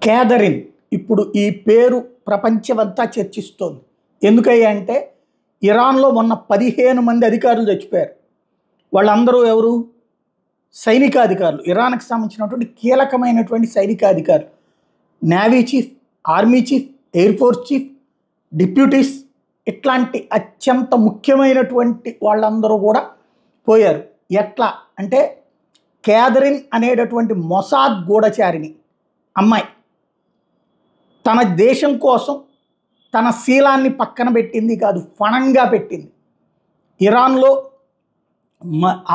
Catherine ఇప్పుడు ఈ పేరు ప్రపంచమంతా చర్చిస్తోంది. ఎందుకయ్యా అంటే ఇరాన్లో మొన్న 15 మంది అధికారులు చచ్చిపోయారు. వాళ్ళందరూ ఎవరు? సైనికాధికారులు. ఇరాన్కి సంబంధించినటువంటి కీలకమైనటువంటి సైనికాధికారులు. Navy chief, army chief, air force chief, deputies, ఇట్లాంటి అత్యంత ముఖ్యమైనటువంటి వాళ్ళందరూ కూడా పోయారు. ఎట్లా అంటే క్యాథరిన్ అనేటటువంటి మొసాద్ గూఢచారిణి అమ్మాయి తన దేశం కోసం తన శీలాన్ని పక్కన పెట్టింది కాదు, ఫణంగా పెట్టింది. ఇరాన్లో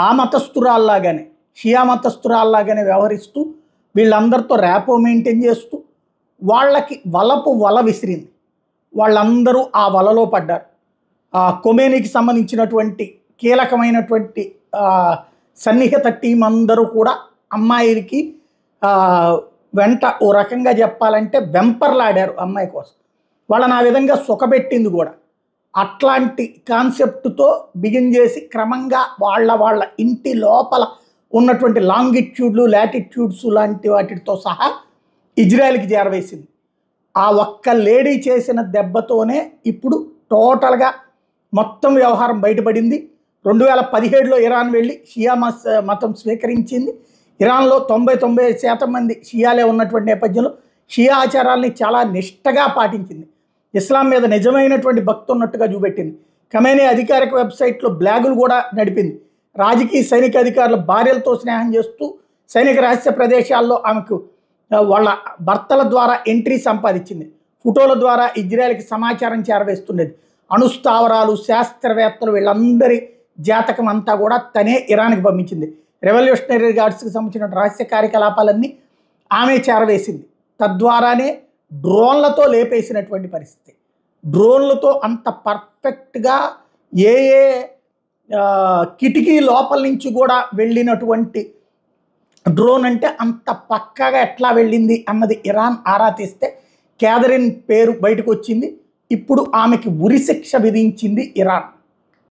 ఆ మతస్థురాల్లాగానే, షియా మతస్థురాల్లాగానే వ్యవహరిస్తూ వీళ్ళందరితో ర్యాపో మెయింటైన్ చేస్తూ వాళ్ళకి వల విసిరింది. వాళ్ళందరూ ఆ వలలో పడ్డారు. కొమేనీకి సంబంధించినటువంటి కీలకమైనటువంటి సన్నిహిత టీం అందరూ కూడా అమ్మాయికి వెంట ఓ రకంగా చెప్పాలంటే వెంపర్లాడారు అమ్మాయి కోసం. వాళ్ళని ఆ విధంగా సుఖపెట్టింది కూడా. అట్లాంటి కాన్సెప్ట్తో బిగిన్ చేసి క్రమంగా వాళ్ళ ఇంటి లోపల ఉన్నటువంటి లాంగిట్యూడ్లు, లాటిట్యూడ్స్ లాంటి వాటితో సహా ఇజ్రాయెల్కి చేరవేసింది. ఆ ఒక్క లేడీ చేసిన దెబ్బతోనే ఇప్పుడు టోటల్గా మొత్తం వ్యవహారం బయటపడింది. 2017లో ఇరాన్ వెళ్ళి షియా మతం స్వీకరించింది. ఇరాన్లో 90-95% మంది షియాలే ఉన్నటువంటి నేపథ్యంలో షియా ఆచారాల్ని చాలా నిష్టగా పాటించింది. ఇస్లాం మీద నిజమైనటువంటి భక్తి ఉన్నట్టుగా చూపెట్టింది. ఖమేనీ అధికారిక వెబ్సైట్లో బ్లాగులు కూడా నడిపింది. రాజకీయ సైనిక అధికారుల భార్యలతో స్నేహం చేస్తూ సైనిక రహస్య ప్రదేశాల్లో ఆమెకు వాళ్ళ భర్తల ద్వారా ఎంట్రీ సంపాదించింది. ఫోటోల ద్వారా ఇజ్రాయెల్కి సమాచారం చేరవేస్తున్నది. అణుస్థావరాలు, శాస్త్రవేత్తలు వీళ్ళందరి జాతకం అంతా కూడా తనే ఇరాన్కి పంపించింది. రెవల్యూషనరీ గార్డ్స్కి సంబంధించిన రహస్య కార్యకలాపాలన్నీ ఆమె చేరవేసింది. తద్వారానే డ్రోన్లతో లేపేసినటువంటి పరిస్థితి. డ్రోన్లతో అంత పర్ఫెక్ట్గా ఏ కిటికీ లోపల నుంచి కూడా వెళ్ళినటువంటి డ్రోన్ అంటే అంత పక్కాగా ఎట్లా వెళ్ళింది అన్నది ఇరాన్ ఆరా తీస్తే క్యాథరిన్ పేరు బయటకు వచ్చింది. ఇప్పుడు ఆమెకి ఉరిశిక్ష విధించింది ఇరాన్.